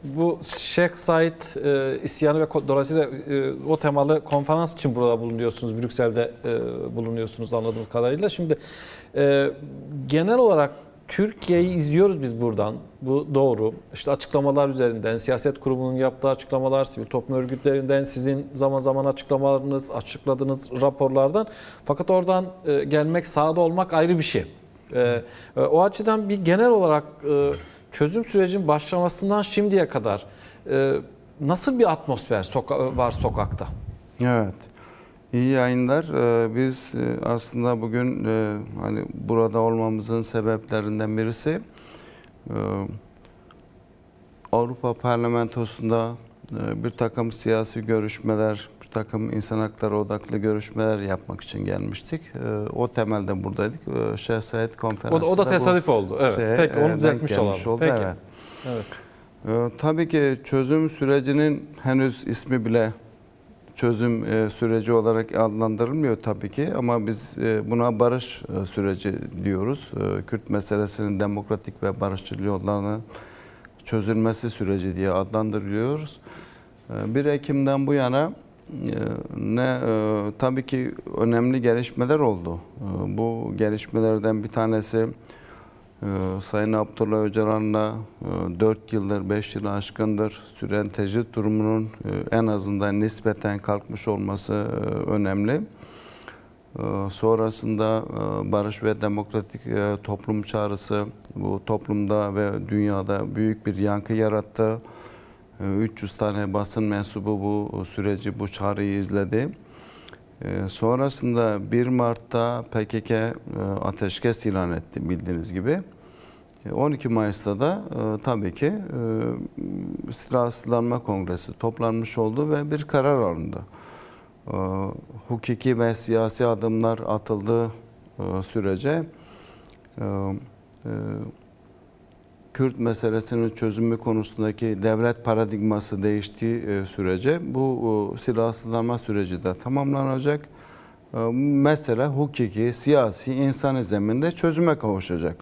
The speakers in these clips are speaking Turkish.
Bu Şeyh Said isyanı ve dolayısıyla o temalı konferans için burada bulunuyorsunuz. Brüksel'de bulunuyorsunuz anladığım kadarıyla. Şimdi genel olarak Türkiye'yi izliyoruz biz buradan. Bu doğru. İşte açıklamalar üzerinden, siyaset kurumunun yaptığı açıklamalar, sivil toplum örgütlerinden, sizin zaman zaman açıklamalarınız, açıkladığınız raporlardan. Fakat oradan gelmek, sahada olmak ayrı bir şey. O açıdan bir genel olarak çözüm sürecinin başlamasından şimdiye kadar nasıl bir atmosfer var sokakta? Evet. İyi yayınlar. Biz aslında bugün hani burada olmamızın sebeplerinden birisi Avrupa Parlamentosu'nda bir takım siyasi görüşmeler, bir takım insan hakları odaklı görüşmeler yapmak için gelmiştik. O temelde buradaydık. Şeyh Said konferansında o da tesadüf oldu. Evet. Peki onu düzeltmiş olalım. Peki. Evet. Evet. Tabii ki çözüm sürecinin henüz ismi bile çözüm süreci olarak adlandırılmıyor tabii ki, ama biz buna barış süreci diyoruz. Kürt meselesinin demokratik ve barışçıl yollarının çözülmesi süreci diye adlandırıyoruz. 1 Ekim'den bu yana tabii ki önemli gelişmeler oldu. Bu gelişmelerden bir tanesi Sayın Abdullah Öcalan'la 4 yıldır, 5 yılı aşkındır süren tecrit durumunun en azından nispeten kalkmış olması önemli. Sonrasında barış ve demokratik toplum çağrısı bu toplumda ve dünyada büyük bir yankı yarattı. 300 tane basın mensubu bu süreci, bu çağrıyı izledi. Sonrasında 1 Mart'ta PKK ateşkes ilan etti bildiğiniz gibi. 12 Mayıs'ta da tabii ki Silahsızlanma Kongresi toplanmış oldu ve bir karar alındı. Hukuki ve siyasi adımlar atıldığı sürece Kürt meselesinin çözümü konusundaki devlet paradigması değiştiği sürece bu silahsızlanma süreci de tamamlanacak. Mesele hukuki, siyasi, insani zeminde çözüme kavuşacak.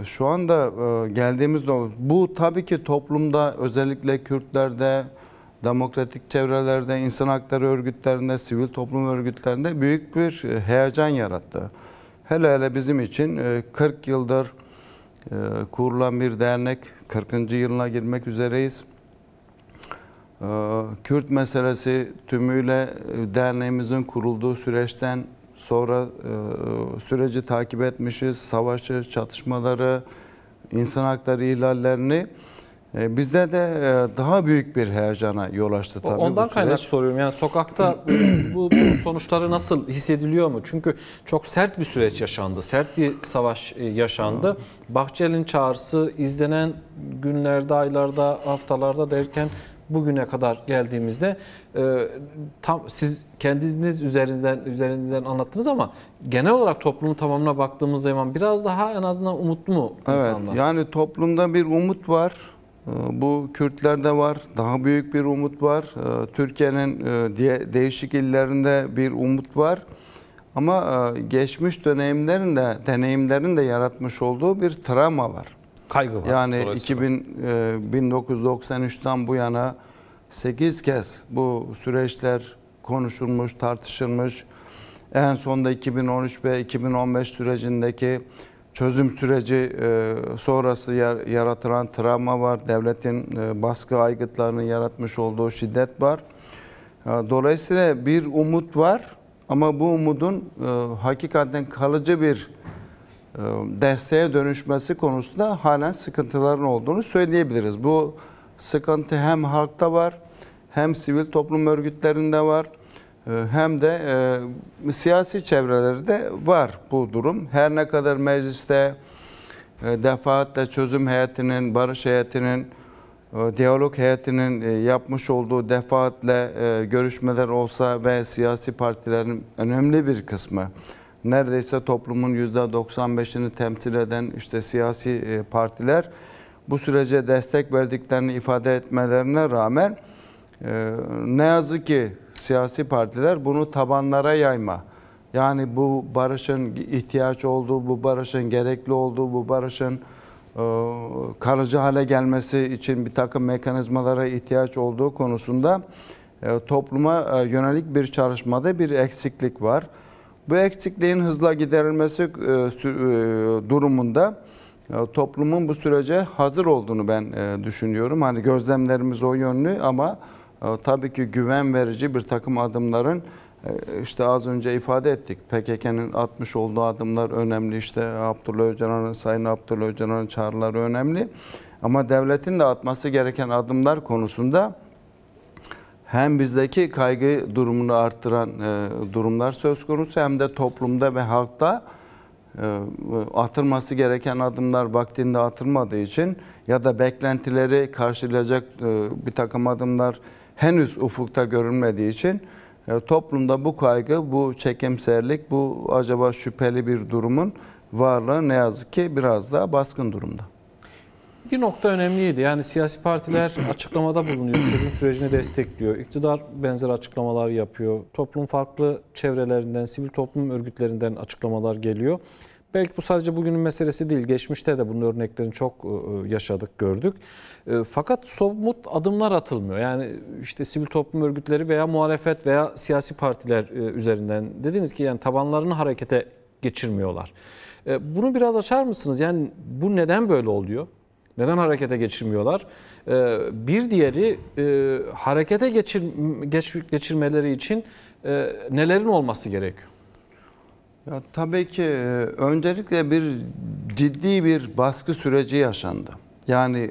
Şu anda geldiğimiz bu tabii ki toplumda, özellikle Kürtlerde, demokratik çevrelerde, insan hakları örgütlerinde, sivil toplum örgütlerinde büyük bir heyecan yarattı. Hele bizim için 40 yıldır kurulan bir dernek, 40. yılına girmek üzereyiz. Kürt meselesi tümüyle derneğimizin kurulduğu süreçten sonra süreci takip etmişiz. Savaşı, çatışmaları, insan hakları ihlallerini. Bizde de daha büyük bir heyecana yol açtı tabii. Ondan kaynak soruyorum. Yani sokakta bu sonuçları nasıl hissediliyor mu? Çünkü çok sert bir süreç yaşandı. Sert bir savaş yaşandı. Bahçeli'nin çağrısı izlenen günlerde, aylarda, haftalarda derken bugüne kadar geldiğimizde tam siz kendiniz üzerinden anlattınız, ama genel olarak toplumun tamamına baktığımız zaman biraz daha en azından umutlu mu insanlar? Evet, yani toplumda bir umut var. Bu Kürtlerde var. Daha büyük bir umut var. Türkiye'nin değişik illerinde bir umut var. Ama geçmiş deneyimlerin de yaratmış olduğu bir travma var. Kaygı var. Yani 1993'ten bu yana 8 kez bu süreçler konuşulmuş, tartışılmış. En sonunda 2013 ve 2015 sürecindeki çözüm süreci sonrası yaratılan travma var. Devletin baskı aygıtlarının yaratmış olduğu şiddet var. Dolayısıyla bir umut var, ama bu umudun hakikaten kalıcı bir desteğe dönüşmesi konusunda halen sıkıntıların olduğunu söyleyebiliriz. Bu sıkıntı hem halkta var, hem sivil toplum örgütlerinde var, hem de siyasi çevrelerde var bu durum. Her ne kadar mecliste defaatle çözüm heyetinin, barış heyetinin, diyalog heyetinin yapmış olduğu defaatle görüşmeler olsa ve siyasi partilerin önemli bir kısmı, neredeyse toplumun %95'ini temsil eden işte siyasi partiler bu sürece destek verdiklerini ifade etmelerine rağmen ne yazık ki siyasi partiler bunu tabanlara yayma, yani bu barışın ihtiyaç olduğu, bu barışın gerekli olduğu, bu barışın kalıcı hale gelmesi için bir takım mekanizmalara ihtiyaç olduğu konusunda topluma yönelik bir çalışmada bir eksiklik var. Bu eksikliğin hızla giderilmesi durumunda toplumun bu sürece hazır olduğunu ben düşünüyorum. Hani gözlemlerimiz o yönlü ama tabii ki güven verici bir takım adımların işte az önce ifade ettik. PKK'nın atmış olduğu adımlar önemli. İşte Sayın Abdullah Öcalan'ın çağrıları önemli. Ama devletin de atması gereken adımlar konusunda hem bizdeki kaygı durumunu arttıran durumlar söz konusu hem de toplumda ve halkta atılması gereken adımlar vaktinde atılmadığı için ya da beklentileri karşılayacak bir takım adımlar henüz ufukta görünmediği için toplumda bu kaygı, bu çekimserlik, bu acaba şüpheli bir durumun varlığı ne yazık ki biraz daha baskın durumda. Bir nokta önemliydi. Yani siyasi partiler açıklamada bulunuyor, çözüm sürecini destekliyor. İktidar benzer açıklamalar yapıyor. Toplum farklı çevrelerinden, sivil toplum örgütlerinden açıklamalar geliyor. Belki bu sadece bugünün meselesi değil. Geçmişte de bunun örneklerini çok yaşadık, gördük. Fakat somut adımlar atılmıyor. Yani işte sivil toplum örgütleri veya muhalefet veya siyasi partiler üzerinden dediniz ki yani tabanlarını harekete geçirmiyorlar. Bunu biraz açar mısınız? Yani bu neden böyle oluyor? Neden harekete geçirmiyorlar? Bir diğeri harekete geçirmeleri için nelerin olması gerekiyor? Ya, tabii ki öncelikle ciddi bir baskı süreci yaşandı. Yani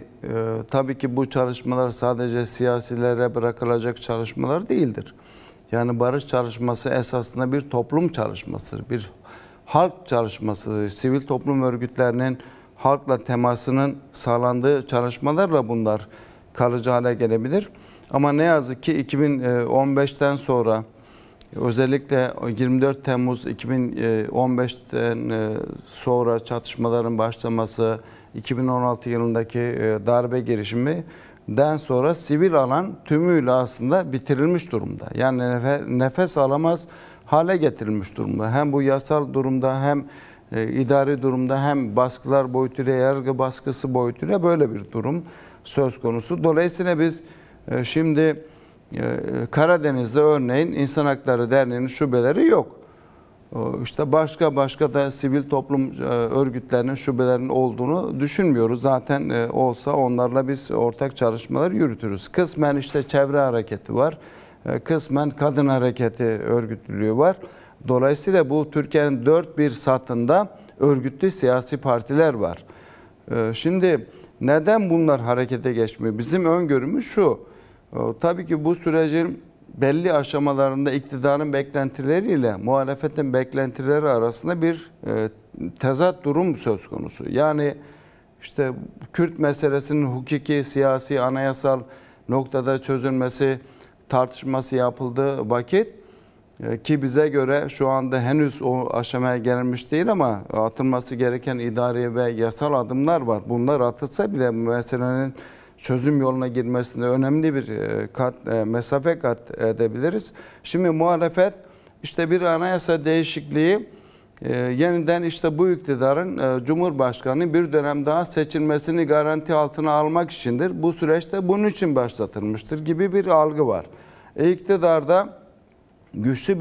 tabii ki bu çalışmalar sadece siyasilere bırakılacak çalışmalar değildir. Yani barış çalışması esasında bir toplum çalışmasıdır, bir halk çalışmasıdır. Sivil toplum örgütlerinin halkla temasının sağlandığı çalışmalarla bunlar kalıcı hale gelebilir. Ama ne yazık ki 2015'ten sonra özellikle 24 Temmuz 2015'ten sonra çatışmaların başlaması, 2016 yılındaki darbe girişiminden sonra sivil alan tümüyle aslında bitirilmiş durumda. Yani nefes alamaz hale getirilmiş durumda. Hem bu yasal durumda hem idari durumda hem baskılar boyutuyla, yargı baskısı boyutuyla böyle bir durum söz konusu. Dolayısıyla biz şimdi Karadeniz'de örneğin İnsan Hakları Derneği'nin şubeleri yok. İşte başka da sivil toplum örgütlerinin şubelerinin olduğunu düşünmüyoruz. Zaten olsa onlarla biz ortak çalışmalar yürütürüz. Kısmen işte çevre hareketi var. Kısmen kadın hareketi örgütlülüğü var. Dolayısıyla bu Türkiye'nin dört bir satında örgütlü siyasi partiler var. Şimdi neden bunlar harekete geçmiyor? Bizim öngörümüz şu. Tabii ki bu sürecin belli aşamalarında iktidarın beklentileriyle muhalefetin beklentileri arasında bir tezat durum söz konusu. Yani işte Kürt meselesinin hukuki, siyasi, anayasal noktada çözülmesi tartışması yapıldığı vakit ki bize göre şu anda henüz o aşamaya gelmiş değil ama atılması gereken idari ve yasal adımlar var. Bunlar atılsa bile meselenin çözüm yoluna girmesinde önemli bir mesafe kat edebiliriz. Şimdi muhalefet işte bir anayasa değişikliği yeniden işte bu iktidarın Cumhurbaşkanı bir dönem daha seçilmesini garanti altına almak içindir. Bu süreçte bunun için başlatılmıştır gibi bir algı var. İktidarda güçlü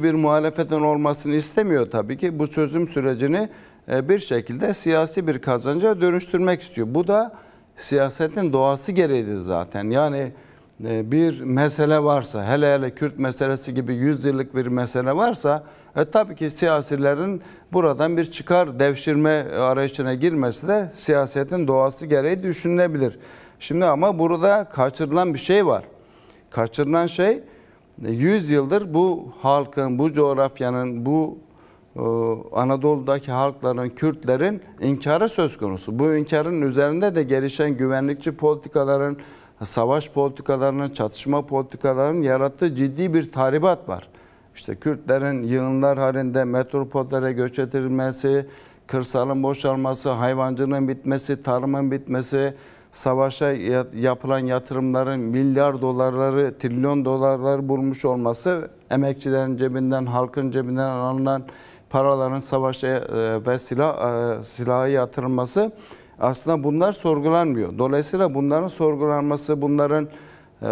bir muhalefetin olmasını istemiyor tabii ki. Bu çözüm sürecini bir şekilde siyasi bir kazanca dönüştürmek istiyor. Bu da siyasetin doğası gereğidir zaten. Yani bir mesele varsa, hele Kürt meselesi gibi 100 yıllık bir mesele varsa tabii ki siyasilerin buradan bir çıkar devşirme arayışına girmesi de siyasetin doğası gereği düşünülebilir. Şimdi ama burada kaçırılan bir şey var. Kaçırılan şey 100 yıldır bu halkın, bu coğrafyanın, bu Anadolu'daki halkların, Kürtlerin inkarı söz konusu. Bu inkarın üzerinde de gelişen güvenlikçi politikaların, savaş politikalarının, çatışma politikalarının yarattığı ciddi bir tahribat var. İşte Kürtlerin yığınlar halinde metropollere göç edilmesi, kırsalın boşalması, hayvancılığın bitmesi, tarımın bitmesi, savaşa yapılan yatırımların milyar dolarları, trilyon dolarları bulmuş olması, emekçilerin cebinden, halkın cebinden alınan paraların savaşa ve silaha yatırılması, aslında bunlar sorgulanmıyor. Dolayısıyla bunların sorgulanması, bunların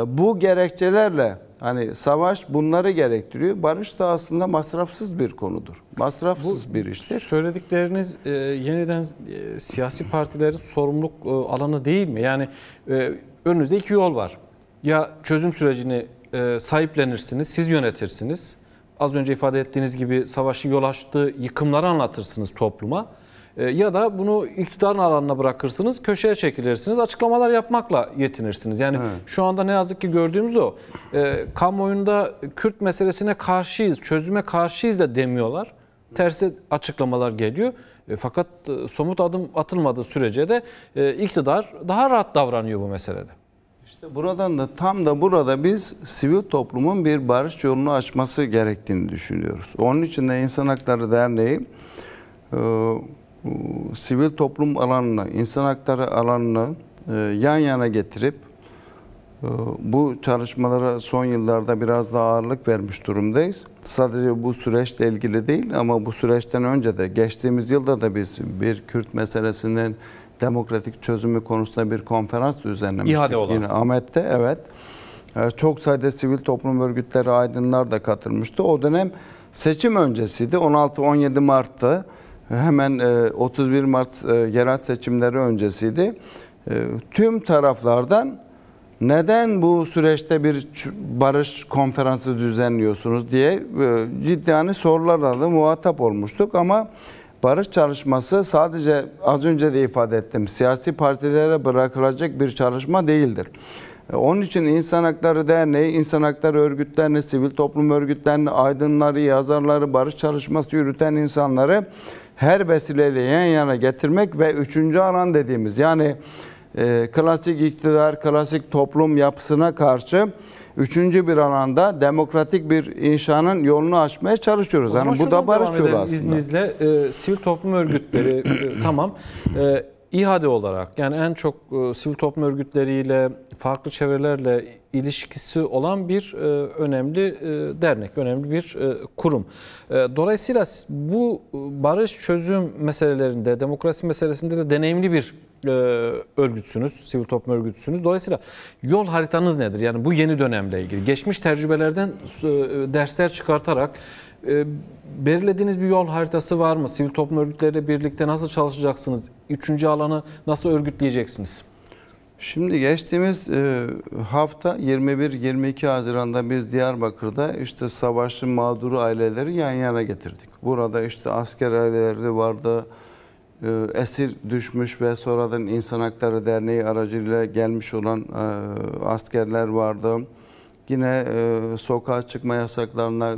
bu gerekçelerle, hani savaş bunları gerektiriyor. Barış da aslında masrafsız bir konudur. Masrafsız bir iştir. Söyledikleriniz yeniden siyasi partilerin sorumluluk alanı değil mi? Yani önünüzde iki yol var. Ya çözüm sürecini sahiplenirsiniz, siz yönetirsiniz. Az önce ifade ettiğiniz gibi savaşın yol açtığı yıkımları anlatırsınız topluma. Ya da bunu iktidarın alanına bırakırsınız, köşeye çekilirsiniz, açıklamalar yapmakla yetinirsiniz. Yani evet, şu anda ne yazık ki gördüğümüz o. Kamuoyunda Kürt meselesine karşıyız, çözüme karşıyız da demiyorlar. Tersi açıklamalar geliyor. Fakat somut adım atılmadığı sürece de iktidar daha rahat davranıyor bu meselede. İşte buradan da tam da burada biz sivil toplumun bir barış yolunu açması gerektiğini düşünüyoruz. Onun için de İnsan Hakları Derneği sivil toplum alanını, insan hakları alanını yan yana getirip bu çalışmalara son yıllarda biraz daha ağırlık vermiş durumdayız. Sadece bu süreçle ilgili değil ama bu süreçten önce de geçtiğimiz yılda da biz bir Kürt meselesinin demokratik çözümü konusunda bir konferans düzenlemiştik. İHA'de olan. Yine Ahmet'te, evet. Çok sayıda sivil toplum örgütleri, aydınlar da katılmıştı. O dönem seçim öncesiydi. 16-17 Mart'ta. Hemen 31 Mart yerel seçimleri öncesiydi. Tüm taraflardan neden bu süreçte bir barış konferansı düzenliyorsunuz diye ciddi sorularla da muhatap olmuştuk. Ama barış çalışması sadece az önce de ifade ettim, siyasi partilere bırakılacak bir çalışma değildir. Onun için İnsan Hakları Derneği, İnsan Hakları Örgütlerini, sivil toplum örgütlerini, aydınları, yazarları, barış çalışması yürüten insanları her vesileyle yan yana getirmek ve üçüncü alan dediğimiz, yani klasik iktidar, klasik toplum yapısına karşı üçüncü bir alanda demokratik bir inşanın yolunu açmaya çalışıyoruz. Yani bu da barış yolu aslında. İzninizle sivil toplum örgütleri tamam. İHA'de olarak, yani en çok sivil toplum örgütleriyle, farklı çevrelerle ilişkisi olan bir önemli dernek, önemli bir kurum. Dolayısıyla bu barış çözüm meselelerinde, demokrasi meselesinde de deneyimli bir örgütsünüz, sivil toplum örgütsünüz. Dolayısıyla yol haritanız nedir? Yani bu yeni dönemle ilgili geçmiş tecrübelerden dersler çıkartarak belirlediğiniz bir yol haritası var mı? Sivil toplum örgütleriyle birlikte nasıl çalışacaksınız? Üçüncü alanı nasıl örgütleyeceksiniz? Şimdi geçtiğimiz hafta 21-22 Haziran'da biz Diyarbakır'da işte savaşın mağduru aileleri yan yana getirdik. Burada işte asker aileleri vardı, esir düşmüş ve sonradan İnsan Hakları Derneği aracılığıyla gelmiş olan askerler vardı. Yine sokağa çıkma yasaklarına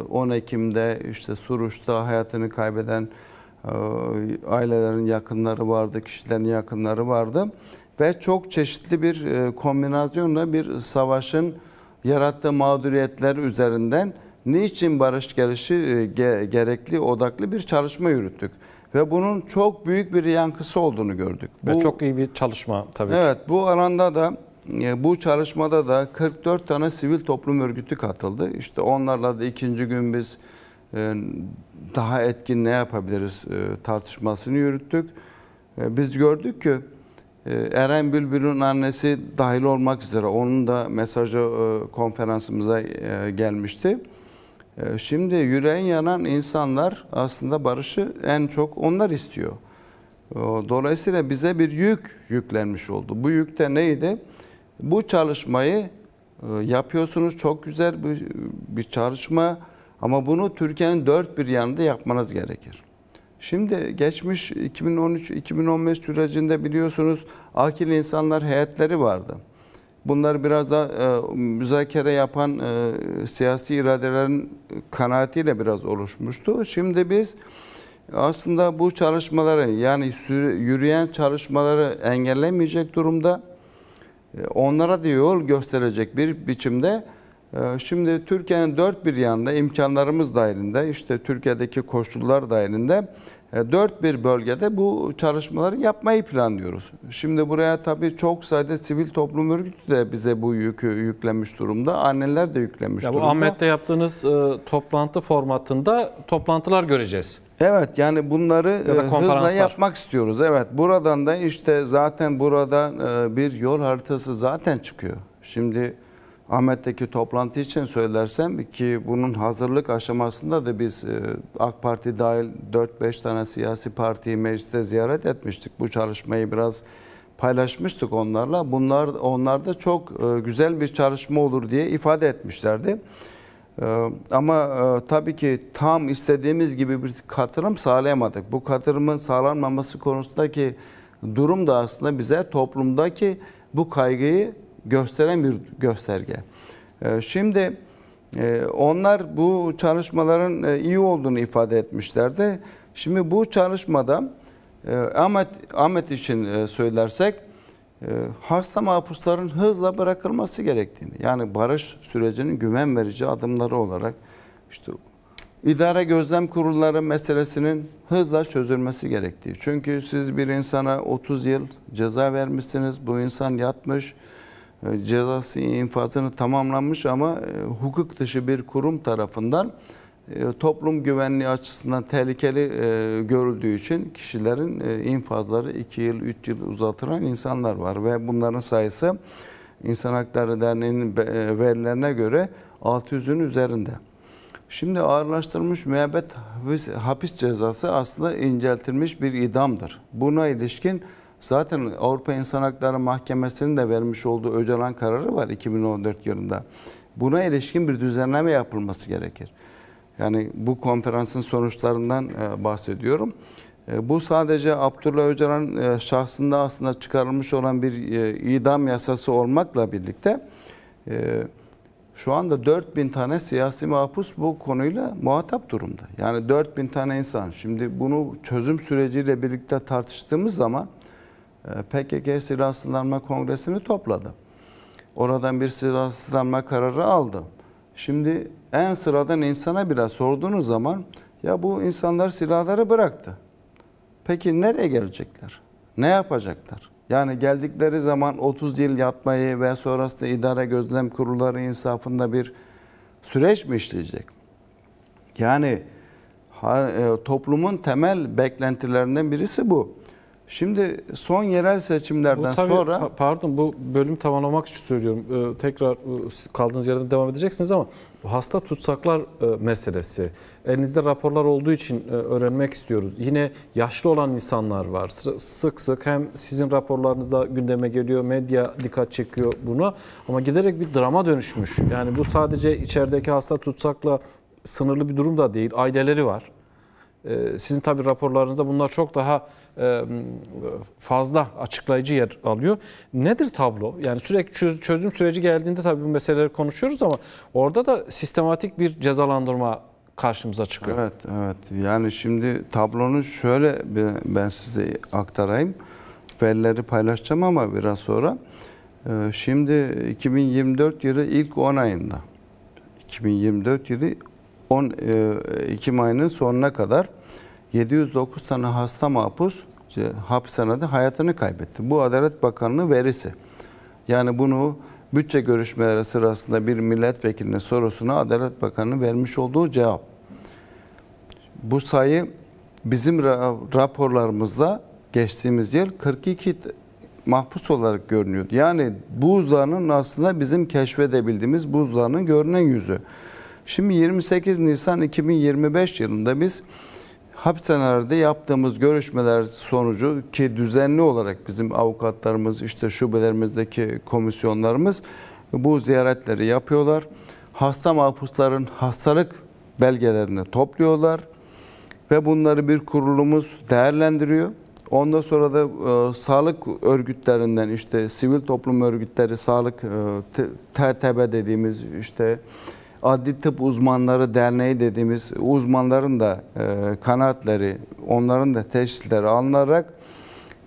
10 Ekim'de işte Suruç'ta hayatını kaybeden ailelerin yakınları vardı, kişilerin yakınları vardı. Ve çok çeşitli bir kombinasyonla bir savaşın yarattığı mağduriyetler üzerinden niçin barış gelişi gerekli odaklı bir çalışma yürüttük. Ve bunun çok büyük bir yankısı olduğunu gördük. Ve çok iyi bir çalışma tabii ki. Evet, bu alanda da bu çalışmada da 44 tane sivil toplum örgütü katıldı. İşte onlarla da ikinci gün biz daha etkin ne yapabiliriz tartışmasını yürüttük. Biz gördük ki Eren Bülbül'ün annesi dahil olmak üzere onun da mesajı konferansımıza gelmişti. Şimdi yüreğin yanan insanlar aslında barışı en çok onlar istiyor. Dolayısıyla bize bir yük yüklenmiş oldu. Bu yük de neydi? Bu çalışmayı yapıyorsunuz, çok güzel bir çalışma ama bunu Türkiye'nin dört bir yanında yapmanız gerekir. Şimdi geçmiş 2013-2015 sürecinde biliyorsunuz akil insanlar heyetleri vardı. Bunlar biraz da müzakere yapan siyasi iradelerin kanaatiyle biraz oluşmuştu. Şimdi biz aslında bu çalışmaları, yani yürüyen çalışmaları engellemeyecek durumda, onlara da yol gösterecek bir biçimde şimdi Türkiye'nin dört bir yanında imkanlarımız dahilinde, işte Türkiye'deki koşullar dahilinde Dört bir bölgede bu çalışmaları yapmayı planlıyoruz. Şimdi buraya tabii çok sayıda sivil toplum örgütü de bize bu yükü yüklemiş durumda. Anneler de yüklemiş Ya bu durumda. Ahmet'te yaptığınız toplantı formatında toplantılar göreceğiz. Evet, yani bunları Ya da hızla konferanslar. yapmak istiyoruz. Evet, buradan da işte zaten burada bir yol haritası zaten çıkıyor. Şimdi Ahmet'teki toplantı için söylersem ki bunun hazırlık aşamasında da biz AK Parti dahil 4-5 tane siyasi partiyi mecliste ziyaret etmiştik. Bu çalışmayı biraz paylaşmıştık onlarla. Onlar da çok güzel bir çalışma olur diye ifade etmişlerdi. Ama tabii ki tam istediğimiz gibi bir katılım sağlayamadık. Bu katılımın sağlanmaması konusundaki durum da aslında bize toplumdaki bu kaygıyı gösteren bir gösterge. Şimdi onlar bu çalışmaların iyi olduğunu ifade etmişlerdi. Şimdi bu çalışmada Ahmet için söylersek hasta mahpusların hızla bırakılması gerektiğini, yani barış sürecinin güven verici adımları olarak işte idare gözlem kurulları meselesinin hızla çözülmesi gerektiği. Çünkü siz bir insana 30 yıl ceza vermişsiniz, bu insan yatmış, cezası infazını tamamlanmış ama hukuk dışı bir kurum tarafından toplum güvenliği açısından tehlikeli görüldüğü için kişilerin infazları 2 yıl, 3 yıl uzatılan insanlar var ve bunların sayısı İnsan Hakları Derneği'nin verilerine göre 600'ün üzerinde. Şimdi ağırlaştırılmış müebbet hapis cezası aslında inceltilmiş bir idamdır. Buna ilişkin zaten Avrupa İnsan Hakları Mahkemesi'nin de vermiş olduğu Öcalan kararı var 2014 yılında. Buna ilişkin bir düzenleme yapılması gerekir. Yani bu konferansın sonuçlarından bahsediyorum. Bu sadece Abdullah Öcalan şahsında aslında çıkarılmış olan bir idam yasası olmakla birlikte şu anda 4000 tane siyasi mahpus bu konuyla muhatap durumda. Yani 4000 tane insan. Şimdi bunu çözüm süreciyle birlikte tartıştığımız zaman PKK Silahsızlanma Kongresi'ni topladı. Oradan bir silahsızlanma kararı aldı. Şimdi en sıradan insana biraz sorduğunuz zaman ya bu insanlar silahları bıraktı. Peki nereye gelecekler? Ne yapacaklar? Yani geldikleri zaman 30 yıl yatmayı ve sonrasında idare gözlem kurulları insafında bir süreç mi işleyecek? Yani toplumun temel beklentilerinden birisi bu. Şimdi son yerel seçimlerden sonra... Pardon, bu bölümü tamamlamak için söylüyorum. Tekrar kaldığınız yerden devam edeceksiniz ama bu hasta tutsaklar meselesi. Elinizde raporlar olduğu için öğrenmek istiyoruz. Yine yaşlı olan insanlar var. Sık sık hem sizin raporlarınızda gündeme geliyor, medya dikkat çekiyor buna. Ama giderek bir drama dönüşmüş. Yani bu sadece içerideki hasta tutsakla sınırlı bir durum da değil. Aileleri var. Sizin tabii raporlarınızda bunlar çok daha fazla açıklayıcı yer alıyor. Nedir tablo? Yani sürekli çözüm süreci geldiğinde tabii bu meseleleri konuşuyoruz ama orada da sistematik bir cezalandırma karşımıza çıkıyor. Evet, evet. Yani şimdi tablonu şöyle ben size aktarayım. Verileri paylaşacağım ama biraz sonra. Şimdi 2024 yılı ilk 10 ayında, 2024 yılı Ekim ayının sonuna kadar 709 tane hasta mahpus hapishanede hayatını kaybetti. Bu Adalet Bakanlığı verisi. Yani bunu bütçe görüşmeleri sırasında bir milletvekilinin sorusuna Adalet Bakanlığı vermiş olduğu cevap. Bu sayı bizim raporlarımızda geçtiğimiz yıl 42 mahpus olarak görünüyordu. Yani buzlarının aslında bizim keşfedebildiğimiz buzlarının görünen yüzü. Şimdi 28 Nisan 2025 yılında biz hapishanelerde yaptığımız görüşmeler sonucu ki düzenli olarak bizim avukatlarımız, işte şubelerimizdeki komisyonlarımız bu ziyaretleri yapıyorlar. Hasta mahpusların hastalık belgelerini topluyorlar ve bunları bir kurulumuz değerlendiriyor. Ondan sonra da sağlık örgütlerinden, işte sivil toplum örgütleri, sağlık TTB dediğimiz, işte Adli Tıp Uzmanları Derneği dediğimiz uzmanların da kanaatleri, onların da teşhisleri alınarak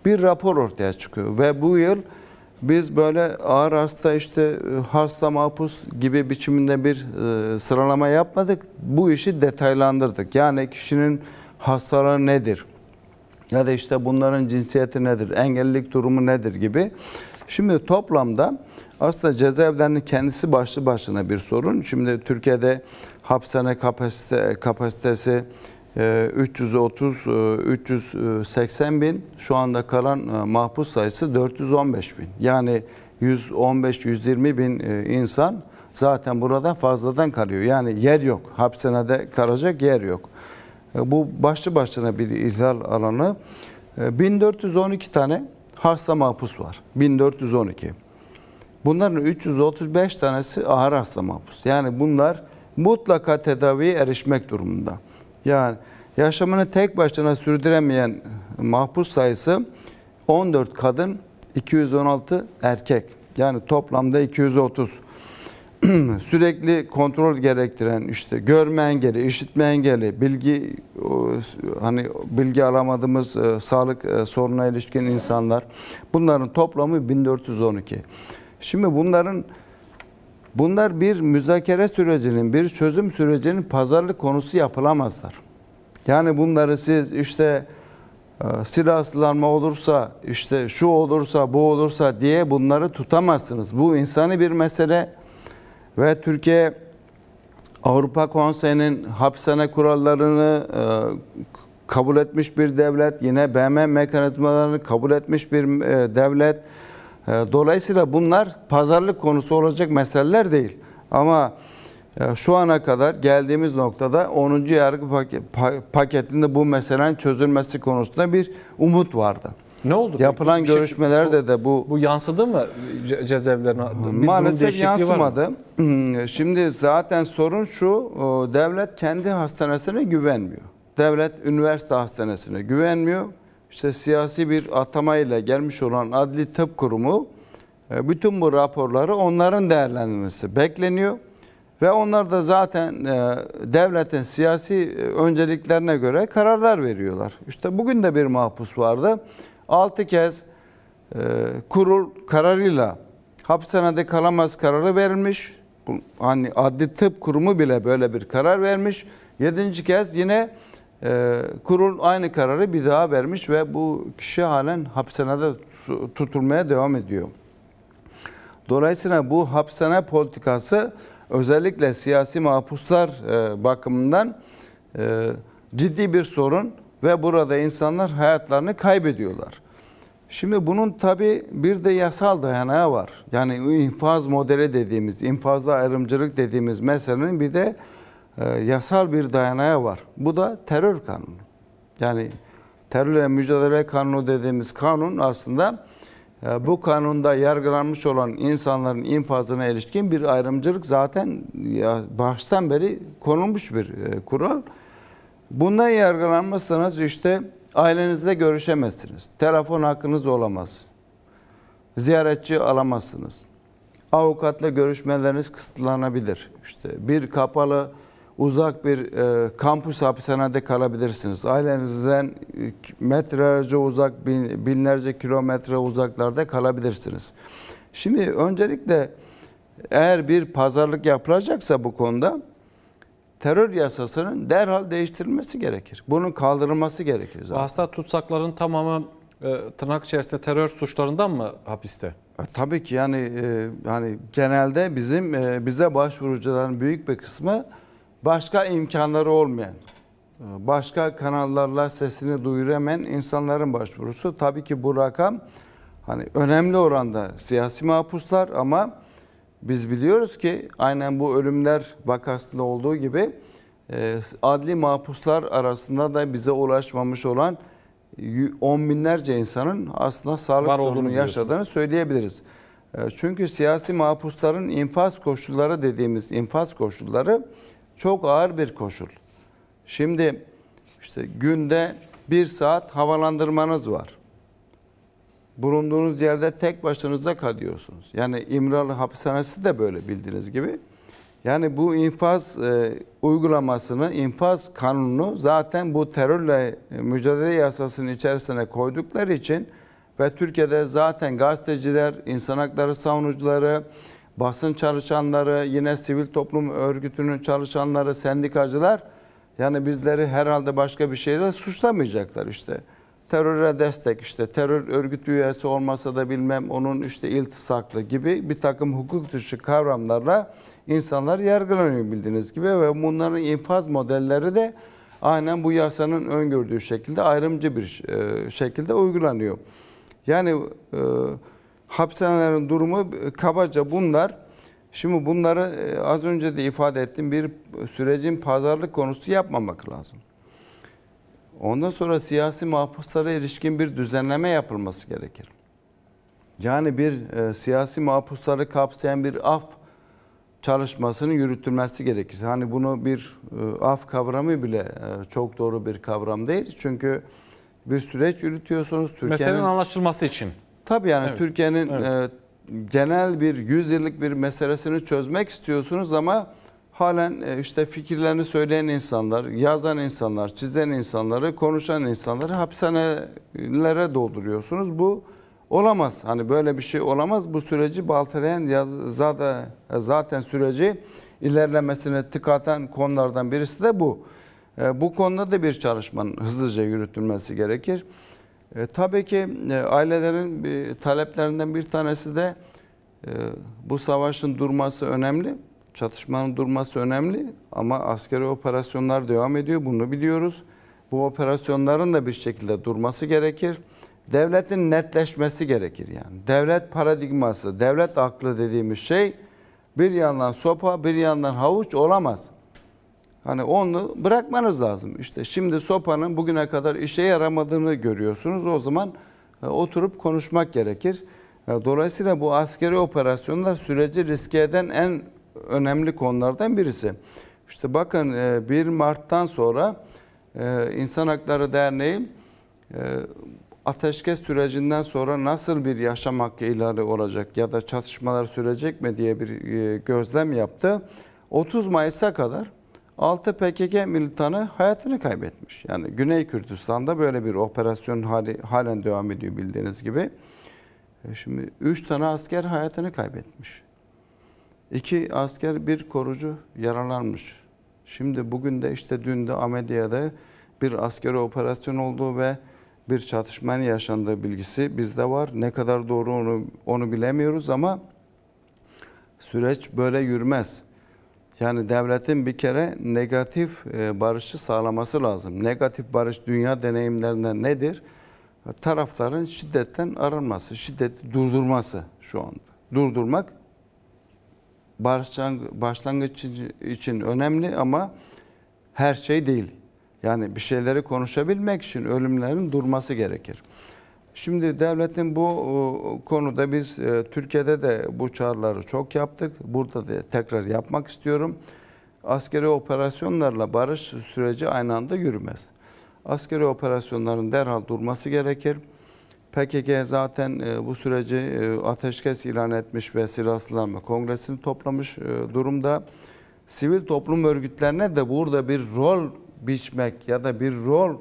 bir rapor ortaya çıkıyor. Ve bu yıl biz böyle ağır hasta, işte hasta mahpus gibi biçiminde bir sıralama yapmadık. Bu işi detaylandırdık. Yani kişinin hastalığı nedir? ya da işte bunların cinsiyeti nedir, engellilik durumu nedir gibi. Şimdi toplamda aslında cezaevlerinin kendisi başlı başına bir sorun. Şimdi Türkiye'de hapishane kapasitesi 330-380 bin, şu anda kalan mahpus sayısı 415 bin. Yani 115-120 bin insan zaten burada fazladan kalıyor. Yani yer yok. Hapishanede kalacak yer yok. Bu başlı başına bir ihlal alanı. 1412 tane hasta mahpus var. 1412. Bunların 335 tanesi ağır hasta mahpus. Yani bunlar mutlaka tedaviye erişmek durumunda. Yani yaşamını tek başına sürdüremeyen mahpus sayısı 14 kadın, 216 erkek. Yani toplamda 230. Sürekli kontrol gerektiren, işte görme engeli, işitme engeli, bilgi alamadığımız sağlık sorununa ilişkin insanlar, bunların toplamı 1412. Şimdi bunlar bir müzakere sürecinin, bir çözüm sürecinin pazarlık konusu yapılamazlar. Yani bunları siz işte silahsızlanma olursa, işte şu olursa, bu olursa diye bunları tutamazsınız. Bu insani bir mesele ve Türkiye Avrupa Konseyi'nin hapishane kurallarını kabul etmiş bir devlet. Yine BM mekanizmalarını kabul etmiş bir devlet. Dolayısıyla bunlar pazarlık konusu olacak meseleler değil. Ama şu ana kadar geldiğimiz noktada 10. yargı paketinde bu meselenin çözülmesi konusunda bir umut vardı. Ne oldu? Yapılan görüşmelerde de bu yansıdı mı cezaevlerine? Maalesef yansımadı. Şimdi zaten sorun şu, devlet kendi hastanesine güvenmiyor. Devlet üniversite hastanesine güvenmiyor. İşte siyasi bir atamayla gelmiş olan Adli Tıp Kurumu bütün bu raporları onların değerlendirmesi bekleniyor. Ve onlar da zaten devletin siyasi önceliklerine göre kararlar veriyorlar. İşte bugün de bir mahpus vardı. 6 kez kurul kararıyla hapishanede kalamaz kararı verilmiş. Hani Adli Tıp Kurumu bile böyle bir karar vermiş. 7. kez yine kurul aynı kararı bir daha vermiş ve bu kişi halen hapishanede tutulmaya devam ediyor. Dolayısıyla bu hapishane politikası özellikle siyasi mahpuslar bakımından ciddi bir sorun ve burada insanlar hayatlarını kaybediyorlar. Şimdi bunun tabii bir de yasal dayanağı var. Yani infaz modeli dediğimiz, infazda ayrımcılık dediğimiz meselenin bir de yasal bir dayanağı var. Bu da terör kanunu. Yani terörle mücadele kanunu dediğimiz kanun aslında bu kanunda yargılanmış olan insanların infazına ilişkin bir ayrımcılık zaten baştan beri konulmuş bir kural. Bundan yargılanmazsanız işte ailenizle görüşemezsiniz. Telefon hakkınız olamaz. Ziyaretçi alamazsınız. Avukatla görüşmeleriniz kısıtlanabilir. İşte bir kapalı, uzak bir kampüs hapishanede kalabilirsiniz. Ailenizden metrelerce uzak, binlerce kilometre uzaklarda kalabilirsiniz. Şimdi öncelikle eğer bir pazarlık yapılacaksa bu konuda terör yasasının derhal değiştirilmesi gerekir. Bunun kaldırılması gerekir zaten. Hasta tutsakların tamamı tırnak içerisinde terör suçlarından mı hapiste? Tabii ki yani genelde bize başvurucuların büyük bir kısmı başka imkanları olmayan, başka kanallarla sesini duyuramayan insanların başvurusu. Tabii ki bu rakam önemli oranda siyasi mahpuslar ama biz biliyoruz ki aynen bu ölümler vakasında olduğu gibi adli mahpuslar arasında da bize ulaşmamış olan 10 binlerce insanın aslında sağlık sorunu yaşadığını söyleyebiliriz. Çünkü siyasi mahpusların infaz koşulları dediğimiz infaz koşulları çok ağır bir koşul. Şimdi işte günde 1 saat havalandırmanız var. Bulunduğunuz yerde tek başınıza kalıyorsunuz. Yani İmralı Hapishanesi de böyle bildiğiniz gibi. Yani bu infaz uygulamasını, infaz kanunu zaten bu terörle mücadele yasasının içerisine koydukları için ve Türkiye'de zaten gazeteciler, insan hakları savunucuları, basın çalışanları, yine sivil toplum örgütünün çalışanları, sendikacılar yani bizleri herhalde başka bir şeyle suçlamayacaklar işte. teröre destek, işte terör örgütü üyesi olmasa da bilmem onun işte iltisaklı gibi bir takım hukuk dışı kavramlarla insanlar yargılanıyor bildiğiniz gibi ve bunların infaz modelleri de aynen bu yasanın öngördüğü şekilde ayrımcı bir şekilde uygulanıyor. Yani hapishanelerin durumu kabaca bunlar. Şimdi bunları az önce de ifade ettim, bir sürecin pazarlık konusu yapmamak lazım. Ondan sonra siyasi mahpuslara ilişkin bir düzenleme yapılması gerekir. Yani bir siyasi mahpusları kapsayan bir af çalışmasının yürütülmesi gerekir. Hani bunu bir af kavramı bile çok doğru bir kavram değil. Çünkü bir süreç yürütüyorsunuz. Meselenin anlaşılması için. Tabii yani Evet. Türkiye'nin genel bir 100 yıllık bir meselesini çözmek istiyorsunuz ama halen işte fikirlerini söyleyen insanlar, yazan insanlar, çizen insanları, konuşan insanları hapishanelere dolduruyorsunuz. Bu olamaz. Hani böyle bir şey olamaz. Bu süreci baltalayan zaten süreci ilerlemesine tıkatan konulardan birisi de bu. Bu konuda da bir çalışmanın hızlıca yürütülmesi gerekir. Tabii ki ailelerin taleplerinden bir tanesi de bu savaşın durması önemli. Çatışmanın durması önemli ama askeri operasyonlar devam ediyor. Bunu biliyoruz. Bu operasyonların da bir şekilde durması gerekir. Devletin netleşmesi gerekir yani. Devlet paradigması, devlet aklı dediğimiz şey bir yandan sopa, bir yandan havuç olamaz. Hani onu bırakmanız lazım. İşte şimdi sopanın bugüne kadar işe yaramadığını görüyorsunuz. O zaman oturup konuşmak gerekir. Dolayısıyla bu askeri operasyonlar süreci riske eden en önemli konulardan birisi. İşte bakın 1 Mart'tan sonra İnsan Hakları Derneği ateşkes sürecinden sonra nasıl bir yaşam hakkı ihlali olacak ya da çatışmalar sürecek mi diye bir gözlem yaptı. 30 Mayıs'a kadar 6 PKK militanı hayatını kaybetmiş. Yani Güney Kürdistan'da böyle bir operasyon halen devam ediyor bildiğiniz gibi. Şimdi 3 tane asker hayatını kaybetmiş. 2 asker, 1 korucu yaralanmış. Şimdi bugün de işte dün de Ahmediye'de bir askeri operasyon olduğu ve bir çatışmanın yaşandığı bilgisi bizde var. Ne kadar doğru onu bilemiyoruz ama süreç böyle yürümez. Yani devletin bir kere negatif barışı sağlaması lazım. Negatif barış dünya deneyimlerinden nedir? Tarafların şiddetten arınması, şiddeti durdurması şu anda. Durdurmak başlangıç için önemli ama her şey değil. Yani bir şeyleri konuşabilmek için ölümlerin durması gerekir. Şimdi devletin bu konuda biz Türkiye'de de bu çağrıları çok yaptık. Burada da tekrar yapmak istiyorum. Askeri operasyonlarla barış süreci aynı anda yürümez. Askeri operasyonların derhal durması gerekir. PKK zaten bu süreci ateşkes ilan etmiş ve silahsızlanma kongresini toplamış durumda. Sivil toplum örgütlerine de burada bir rol biçmek ya da bir rol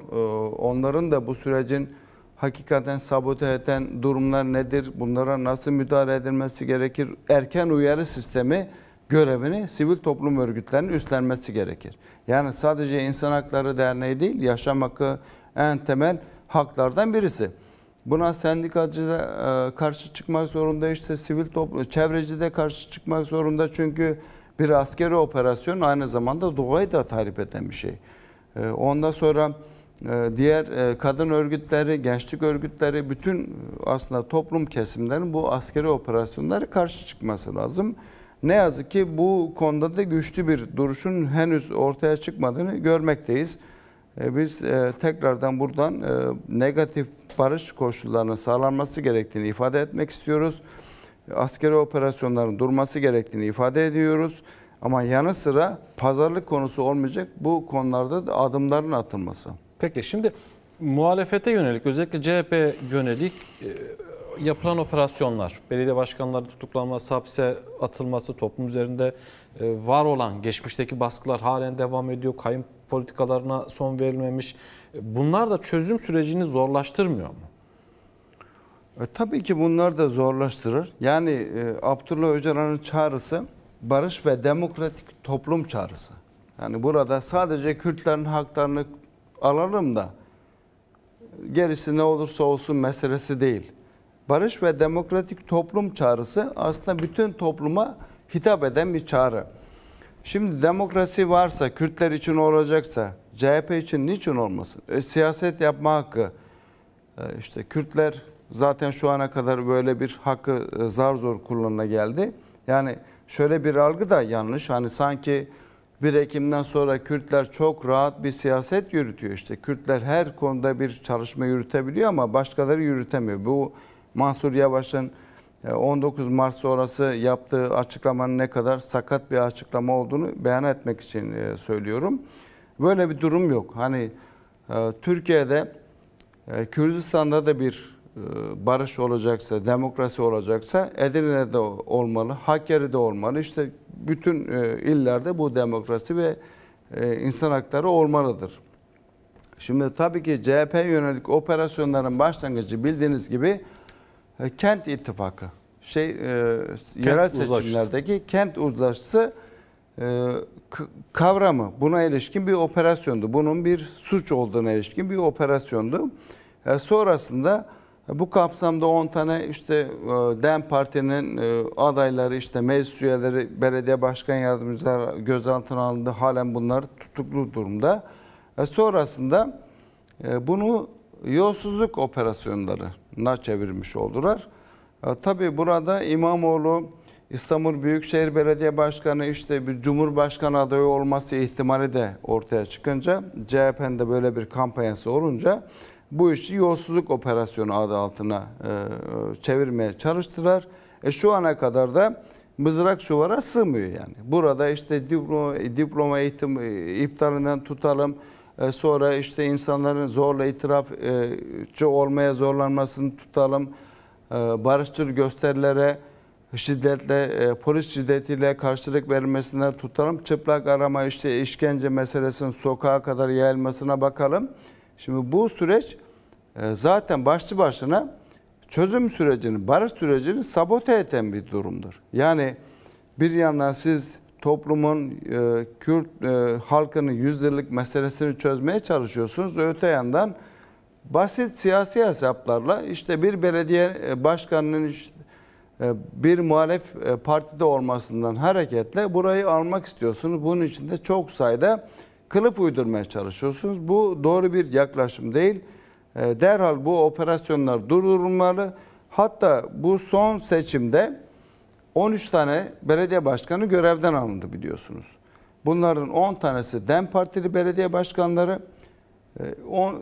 onların da bu sürecin hakikaten sabote eden durumlar nedir? Bunlara nasıl müdahale edilmesi gerekir? Erken uyarı sistemi görevini sivil toplum örgütlerinin üstlenmesi gerekir. Yani sadece İnsan Hakları Derneği değil, yaşam hakkı en temel haklardan birisi. Buna sendikacı da karşı çıkmak zorunda, işte sivil toplum, çevreci de karşı çıkmak zorunda. Çünkü bir askeri operasyon aynı zamanda doğayı da tahrip eden bir şey. Ondan sonra diğer kadın örgütleri, gençlik örgütleri, bütün aslında toplum kesimlerinin bu askeri operasyonlara karşı çıkması lazım. Ne yazık ki bu konuda da güçlü bir duruşun henüz ortaya çıkmadığını görmekteyiz. Biz tekrardan buradan negatif barış koşullarının sağlanması gerektiğini ifade etmek istiyoruz. Askeri operasyonların durması gerektiğini ifade ediyoruz. Ama yanı sıra pazarlık konusu olmayacak bu konularda da adımların atılması. Peki şimdi muhalefete yönelik, özellikle CHP yönelik yapılan operasyonlar, belediye başkanları tutuklanması, hapse atılması, toplum üzerinde var olan geçmişteki baskılar halen devam ediyor. Kayın politikalarına son verilmemiş. Bunlar da çözüm sürecini zorlaştırmıyor mu? Tabii ki bunlar da zorlaştırır. Yani Abdullah Öcalan'ın çağrısı barış ve demokratik toplum çağrısı. Yani burada sadece Kürtlerin haklarını alalım da gerisi ne olursa olsun meselesi değil. Barış ve demokratik toplum çağrısı aslında bütün topluma hitap eden bir çağrı. Şimdi demokrasi varsa, Kürtler için olacaksa, CHP için niçin olmasın? Siyaset yapma hakkı. İşte Kürtler zaten şu ana kadar böyle bir hakkı zar zor kullanına geldi. Yani şöyle bir algı da yanlış. Hani sanki 1 Ekim'den sonra Kürtler çok rahat bir siyaset yürütüyor. İşte Kürtler her konuda bir çalışma yürütebiliyor ama başkaları yürütemiyor. Bu Mansur Yavaş'ın 19 Mart sonrası yaptığı açıklamanın ne kadar sakat bir açıklama olduğunu beyan etmek için söylüyorum. Böyle bir durum yok. Hani Türkiye'de, Kürdistan'da da bir barış olacaksa, demokrasi olacaksa Edirne'de olmalı, Hakkari'de olmalı. İşte bütün illerde bu demokrasi ve insan hakları olmalıdır. Şimdi tabii ki CHP yönelik operasyonların başlangıcı bildiğiniz gibi kent ittifakı. Yerel seçimlerdeki kent uzlaşısı kavramı, buna ilişkin bir operasyondu. Bunun bir suç olduğuna ilişkin bir operasyondu. Sonrasında bu kapsamda 10 tane işte DEM Parti'nin adayları, işte meclis üyeleri, belediye başkan yardımcıları gözaltına alındı. Halen bunlar tutuklu durumda. Sonrasında bunu yolsuzluk operasyonlarına çevirmiş oldular. Tabii burada İmamoğlu, İstanbul Büyükşehir Belediye Başkanı, işte bir Cumhurbaşkanı adayı olması ihtimali de ortaya çıkınca, CHP'nin de böyle bir kampanyası olunca bu işi yolsuzluk operasyonu adı altına çevirmeye çalıştılar. Şu ana kadar da mızrak çuvara sığmıyor yani. Burada işte diploma eğitim iptalinden tutalım, sonra işte insanların zorla itirafçı olmaya zorlanmasını tutalım, barışçıl gösterilere şiddetle, polis şiddetiyle karşılık verilmesinden tutalım, çıplak arama, işte işkence meselesinin sokağa kadar yayılmasına bakalım. Şimdi bu süreç zaten başlı başına çözüm sürecini, barış sürecini sabote eden bir durumdur. Yani bir yandan siz toplumun, Kürt halkının 100 yıllık meselesini çözmeye çalışıyorsunuz. Öte yandan basit siyasi hesaplarla işte bir belediye başkanının bir muhalef partide olmasından hareketle burayı almak istiyorsunuz. Bunun için de çok sayıda kılıf uydurmaya çalışıyorsunuz. Bu doğru bir yaklaşım değil. Derhal bu operasyonlar durdurulmalı. Hatta bu son seçimde 13 tane belediye başkanı görevden alındı biliyorsunuz. Bunların 10 tanesi DEM Partili belediye başkanları,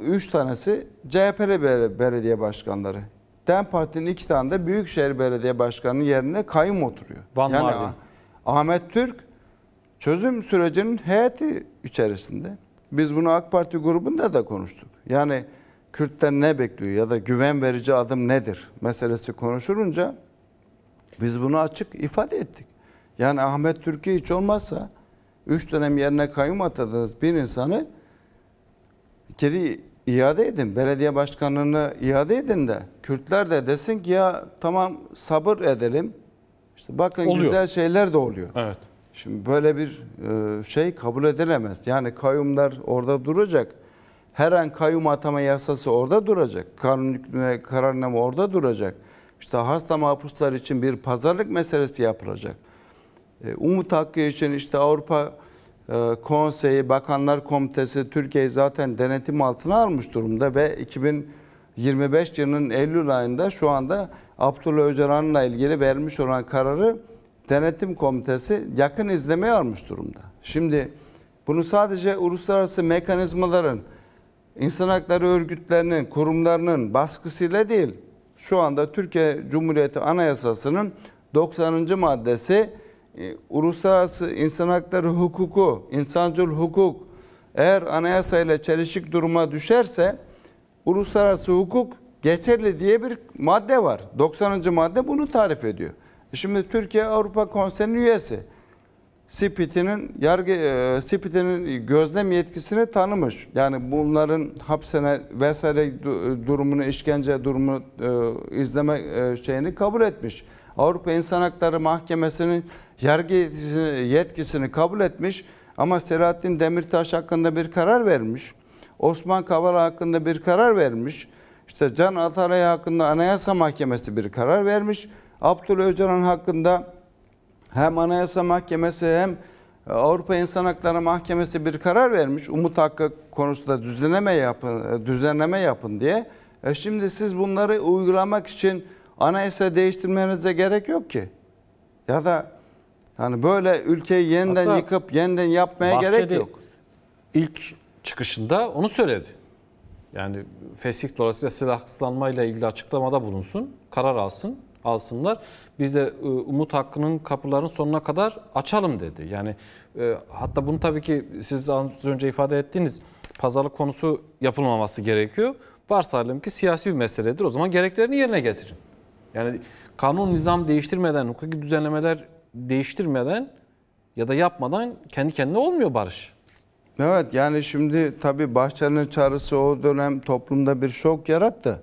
3 tanesi CHP'li belediye başkanları. DEM Parti'nin 2 tane de Büyükşehir Belediye Başkanı'nın yerine kayyum oturuyor. Ahmet Türk çözüm sürecinin heyeti içerisinde. Biz bunu AK Parti grubunda da konuştuk. Yani Kürt'ten ne bekliyor ya da güven verici adım nedir meselesi konuşulunca biz bunu açık ifade ettik. Yani Ahmet Türk'ü hiç olmazsa 3 dönem yerine kayyum atadığınız bir insanı geri iade edin. Belediye başkanlığını iade edin de Kürtler de desin ki ya tamam sabır edelim. İşte bakın oluyor. Güzel şeyler de oluyor. Evet. Şimdi böyle bir şey kabul edilemez. Yani kayyumlar orada duracak. Her an kayyum atama yasası orada duracak. Kanun hükmü kararname orada duracak. İşte hasta mahpuslar için bir pazarlık meselesi yapılacak. Umut hakkı için işte Avrupa Konseyi, Bakanlar Komitesi Türkiye'yi zaten denetim altına almış durumda ve 2025 yılının Eylül ayında şu anda Abdullah Öcalan'la ilgili vermiş olan kararı Denetim Komitesi yakın izlemeye almış durumda. Şimdi bunu sadece uluslararası mekanizmaların, insan hakları örgütlerinin, kurumlarının baskısıyla değil, şu anda Türkiye Cumhuriyeti Anayasası'nın 90. maddesi uluslararası insan hakları hukuku, insancıl hukuk eğer anayasayla çelişik duruma düşerse uluslararası hukuk geçerli diye bir madde var. 90. madde bunu tarif ediyor. Şimdi Türkiye Avrupa Konseyi'nin üyesi. CİPİT'in gözlem yetkisini tanımış. Yani bunların hapsine vesaire durumunu, işkence durumunu izleme şeyini kabul etmiş. Avrupa İnsan Hakları Mahkemesi'nin yargı yetkisini kabul etmiş ama Selahattin Demirtaş hakkında bir karar vermiş. Osman Kavala hakkında bir karar vermiş. İşte Can Ataray hakkında Anayasa Mahkemesi bir karar vermiş. Abdullah Öcalan hakkında hem Anayasa Mahkemesi hem Avrupa İnsan Hakları Mahkemesi bir karar vermiş. Umut hakkı konusunda düzenleme yapın diye. Şimdi siz bunları uygulamak için anayasa değiştirmenize gerek yok ki. Ya da hani böyle ülkeyi yeniden Hatta yıkıp yeniden yapmaya gerek yok. İlk çıkışında onu söyledi. Yani fesih dolayısıyla silahsızlanmayla ilgili açıklamada bulunsun, karar alsınlar. Biz de umut hakkının kapılarını sonuna kadar açalım dedi. Yani hatta bunu tabii ki siz az önce ifade ettiğiniz pazarlık konusu yapılmaması gerekiyor. Varsayalım ki siyasi bir meseledir. O zaman gereklerini yerine getirin. Yani kanun nizam değiştirmeden, hukuki düzenlemeler değiştirmeden ya da yapmadan kendi kendine olmuyor barış. Evet, yani şimdi tabii Bahçeli'nin çağrısı o dönem toplumda bir şok yarattı.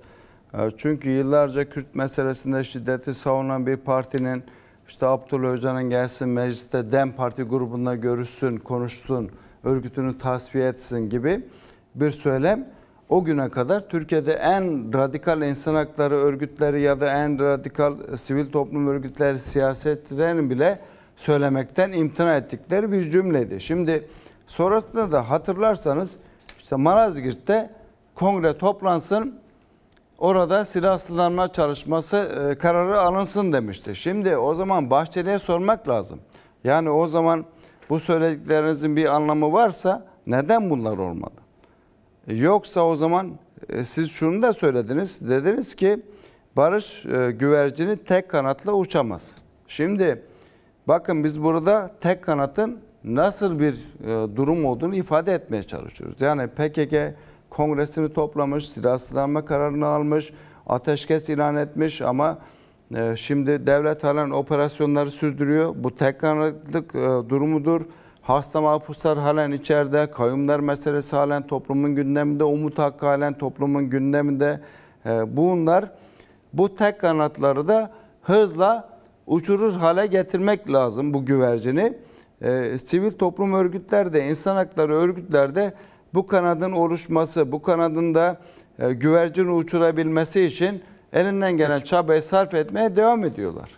Çünkü yıllarca Kürt meselesinde şiddeti savunan bir partinin işte Abdullah Öcalan gelsin mecliste DEM Parti grubunda görüşsün, konuşsun, örgütünü tasfiye etsin gibi bir söylem o güne kadar Türkiye'de en radikal insan hakları örgütleri ya da en radikal sivil toplum örgütleri, siyasetçilerin bile söylemekten imtina ettikleri bir cümleydi. Şimdi sonrasında da hatırlarsanız işte Malazgirt'te kongre toplansın, orada silahsızlanma çalışması kararı alınsın demişti. Şimdi o zaman Bahçeli'ye sormak lazım. Yani o zaman bu söylediklerinizin bir anlamı varsa neden bunlar olmadı? Yoksa o zaman siz şunu da söylediniz. Dediniz ki barış güvercini tek kanatla uçamaz. Şimdi bakın biz burada tek kanatın nasıl bir durum olduğunu ifade etmeye çalışıyoruz. Yani PKK kongresini toplamış, silahsızlanma kararını almış, ateşkes ilan etmiş ama şimdi devlet halen operasyonları sürdürüyor. Bu tek kanatlık durumudur. Hasta mahpuslar halen içeride, kayyumlar meselesi halen toplumun gündeminde, umut hakkı halen toplumun gündeminde. Bunlar bu tek kanatları da hızla uçurur hale getirmek lazım bu güvercini. Sivil toplum örgütleri de, insan hakları örgütleri de bu kanadın oluşması, bu kanadın da güvercini uçurabilmesi için elinden gelen çabayı sarf etmeye devam ediyorlar.